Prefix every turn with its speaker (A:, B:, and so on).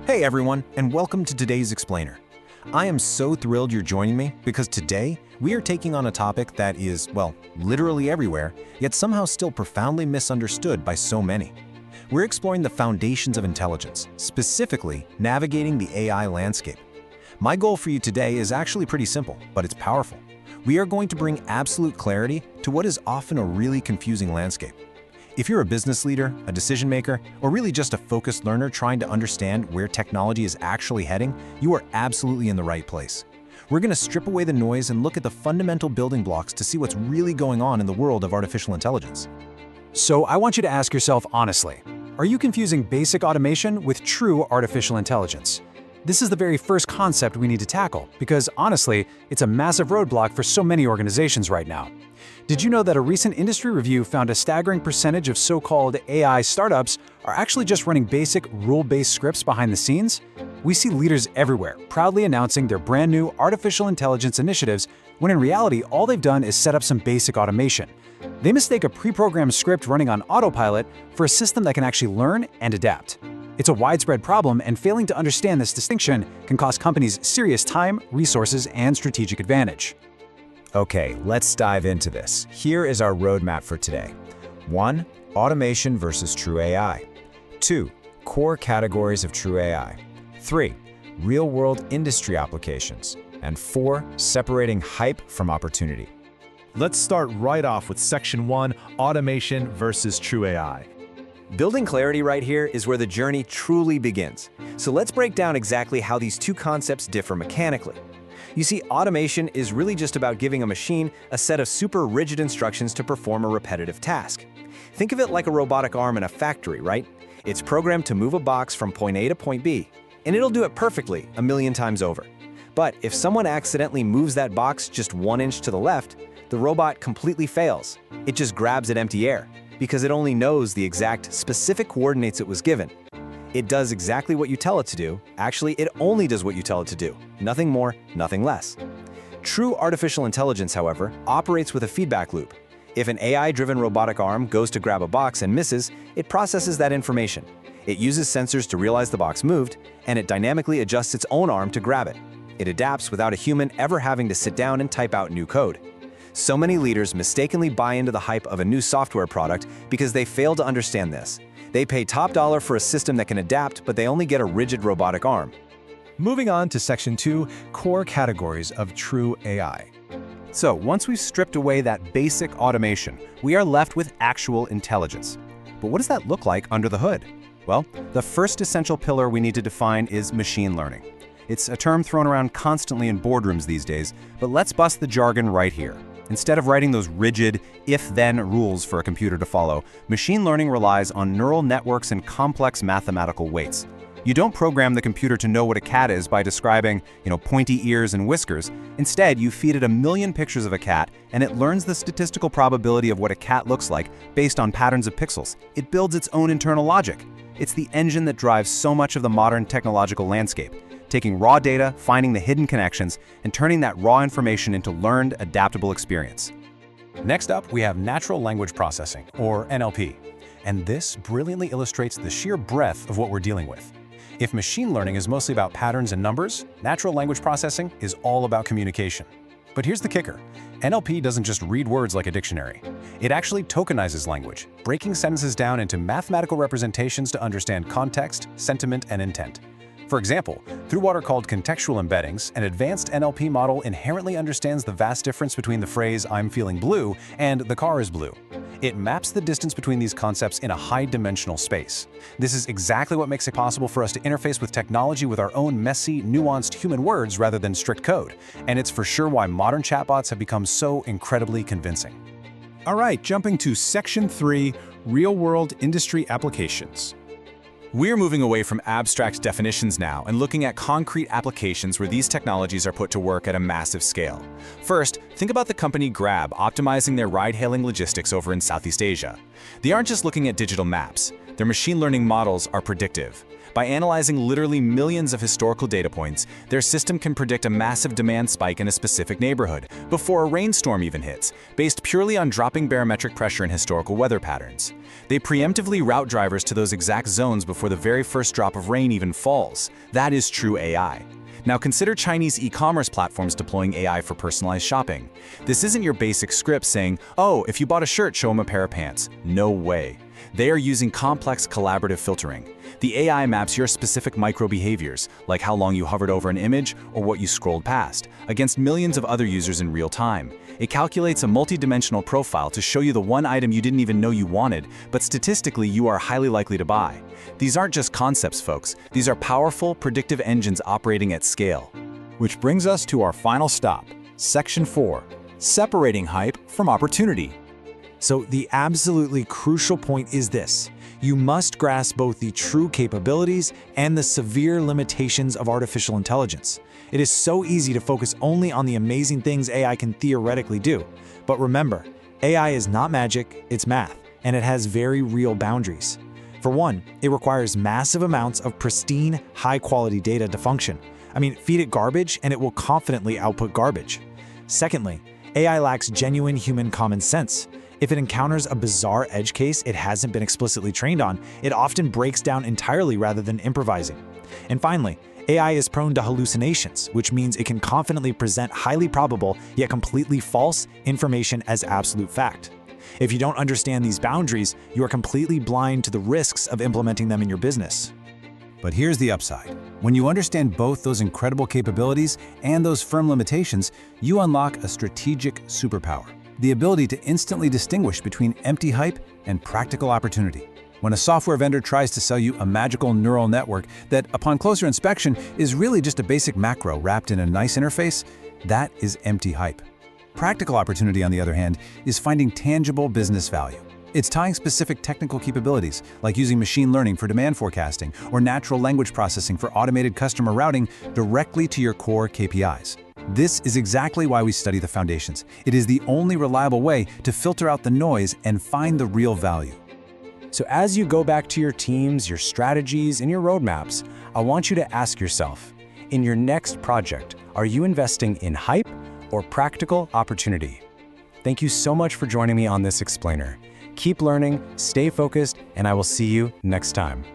A: Hey everyone, and welcome to today's Explainer. I am so thrilled you're joining me because today we are taking on a topic that is, well, literally everywhere, yet somehow still profoundly misunderstood by so many. We're exploring the foundations of intelligence, specifically navigating the AI landscape. My goal for you today is actually pretty simple, but it's powerful. We are going to bring absolute clarity to what is often a really confusing landscape. If you're a business leader, a decision maker, or really just a focused learner trying to understand where technology is actually heading, you are absolutely in the right place. We're going to strip away the noise and look at the fundamental building blocks to see what's really going on in the world of artificial intelligence.
B: So I want you to ask yourself honestly, are you confusing basic automation with true artificial intelligence? This is the very first concept we need to tackle because, honestly, it's a massive roadblock for so many organizations right now. Did you know that a recent industry review found a staggering percentage of so-called AI startups are actually just running basic rule-based scripts behind the scenes? We see leaders everywhere proudly announcing their brand new artificial intelligence initiatives when in reality all they've done is set up some basic automation. They mistake a pre-programmed script running on autopilot for a system that can actually learn and adapt. It's a widespread problem, and failing to understand this distinction can cost companies serious time, resources, and strategic advantage.
A: Okay, let's dive into this. Here is our roadmap for today. 1. Automation versus true AI. 2. Core categories of true AI. 3. Real-world industry applications. And 4. Separating hype from opportunity.
C: Let's start right off with Section 1, Automation versus True AI.
D: Building clarity right here is where the journey truly begins. So let's break down exactly how these two concepts differ mechanically. You see, automation is really just about giving a machine a set of super rigid instructions to perform a repetitive task. Think of it like a robotic arm in a factory, right? It's programmed to move a box from point A to point B, and it'll do it perfectly a million times over. But if someone accidentally moves that box just 1 inch to the left, the robot completely fails. It just grabs at empty air, because it only knows the exact specific coordinates it was given. It does exactly what you tell it to do. Actually, it only does what you tell it to do. Nothing more, nothing less. True artificial intelligence, however, operates with a feedback loop. If an AI-driven robotic arm goes to grab a box and misses, it processes that information. It uses sensors to realize the box moved, and it dynamically adjusts its own arm to grab it. It adapts without a human ever having to sit down and type out new code. So many leaders mistakenly buy into the hype of a new software product because they fail to understand this. They pay top dollar for a system that can adapt, but they only get a rigid robotic arm.
C: Moving on to Section 2, Core categories of True AI.
A: So once we've stripped away that basic automation, we are left with actual intelligence. But what does that look like under the hood? Well, the first essential pillar we need to define is machine learning. It's a term thrown around constantly in boardrooms these days, but let's bust the jargon right here. Instead of writing those rigid if-then rules for a computer to follow, machine learning relies on neural networks and complex mathematical weights. You don't program the computer to know what a cat is by describing, pointy ears and whiskers. Instead, you feed it a million pictures of a cat, and it learns the statistical probability of what a cat looks like based on patterns of pixels. It builds its own internal logic. It's the engine that drives so much of the modern technological landscape, taking raw data, finding the hidden connections, and turning that raw information into learned, adaptable experience.
B: Next up, we have natural language processing, or NLP. And this brilliantly illustrates the sheer breadth of what we're dealing with. If machine learning is mostly about patterns and numbers, natural language processing is all about communication. But here's the kicker. NLP doesn't just read words like a dictionary. It actually tokenizes language, breaking sentences down into mathematical representations to understand context, sentiment, and intent. For example, through what are called contextual embeddings, an advanced NLP model inherently understands the vast difference between the phrase "I'm feeling blue" and "the car is blue." It maps the distance between these concepts in a high-dimensional space. This is exactly what makes it possible for us to interface with technology with our own messy, nuanced human words rather than strict code. And it's for sure why modern chatbots have become so incredibly convincing.
C: All right, jumping to Section 3, Real-world industry applications.
A: We're moving away from abstract definitions now and looking at concrete applications where these technologies are put to work at a massive scale. First, think about the company Grab optimizing their ride-hailing logistics over in Southeast Asia. They aren't just looking at digital maps. Their machine learning models are predictive.
E: By analyzing literally millions of historical data points, their system can predict a massive demand spike in a specific neighborhood before a rainstorm even hits, based purely on dropping barometric pressure in historical weather patterns. They preemptively route drivers to those exact zones before the very first drop of rain even falls. That is true AI. Now consider Chinese e-commerce platforms deploying AI for personalized shopping. This isn't your basic script saying, "Oh, if you bought a shirt, show them a pair of pants." No way. They are using complex collaborative filtering. The AI maps your specific micro-behaviors, like how long you hovered over an image or what you scrolled past, against millions of other users in real time. It calculates a multi-dimensional profile to show you the one item you didn't even know you wanted, but statistically you are highly likely to buy. These aren't just concepts, folks. These are powerful, predictive engines operating at scale.
C: Which brings us to our final stop, Section 4, separating hype from opportunity.
F: So the absolutely crucial point is this. You must grasp both the true capabilities and the severe limitations of artificial intelligence. It is so easy to focus only on the amazing things AI can theoretically do. But remember, AI is not magic, it's math, and it has very real boundaries. For one, it requires massive amounts of pristine, high-quality data to function. Feed it garbage and it will confidently output garbage. Secondly, AI lacks genuine human common sense. If it encounters a bizarre edge case it hasn't been explicitly trained on, it often breaks down entirely rather than improvising. And finally, AI is prone to hallucinations, which means it can confidently present highly probable yet completely false information as absolute fact. If you don't understand these boundaries, you are completely blind to the risks of implementing them in your business.
B: But here's the upside. When you understand both those incredible capabilities and those firm limitations, you unlock a strategic superpower. The ability to instantly distinguish between empty hype and practical opportunity. When a software vendor tries to sell you a magical neural network that, upon closer inspection, is really just a basic macro wrapped in a nice interface, that is empty hype. Practical opportunity, on the other hand, is finding tangible business value. It's tying specific technical capabilities, like using machine learning for demand forecasting or natural language processing for automated customer routing, directly to your core KPIs. This is exactly why we study the foundations. It is the only reliable way to filter out the noise and find the real value.
A: So as you go back to your teams, your strategies, and your roadmaps, I want you to ask yourself, in your next project, are you investing in hype or practical opportunity? Thank you so much for joining me on this explainer. Keep learning, stay focused, and I will see you next time.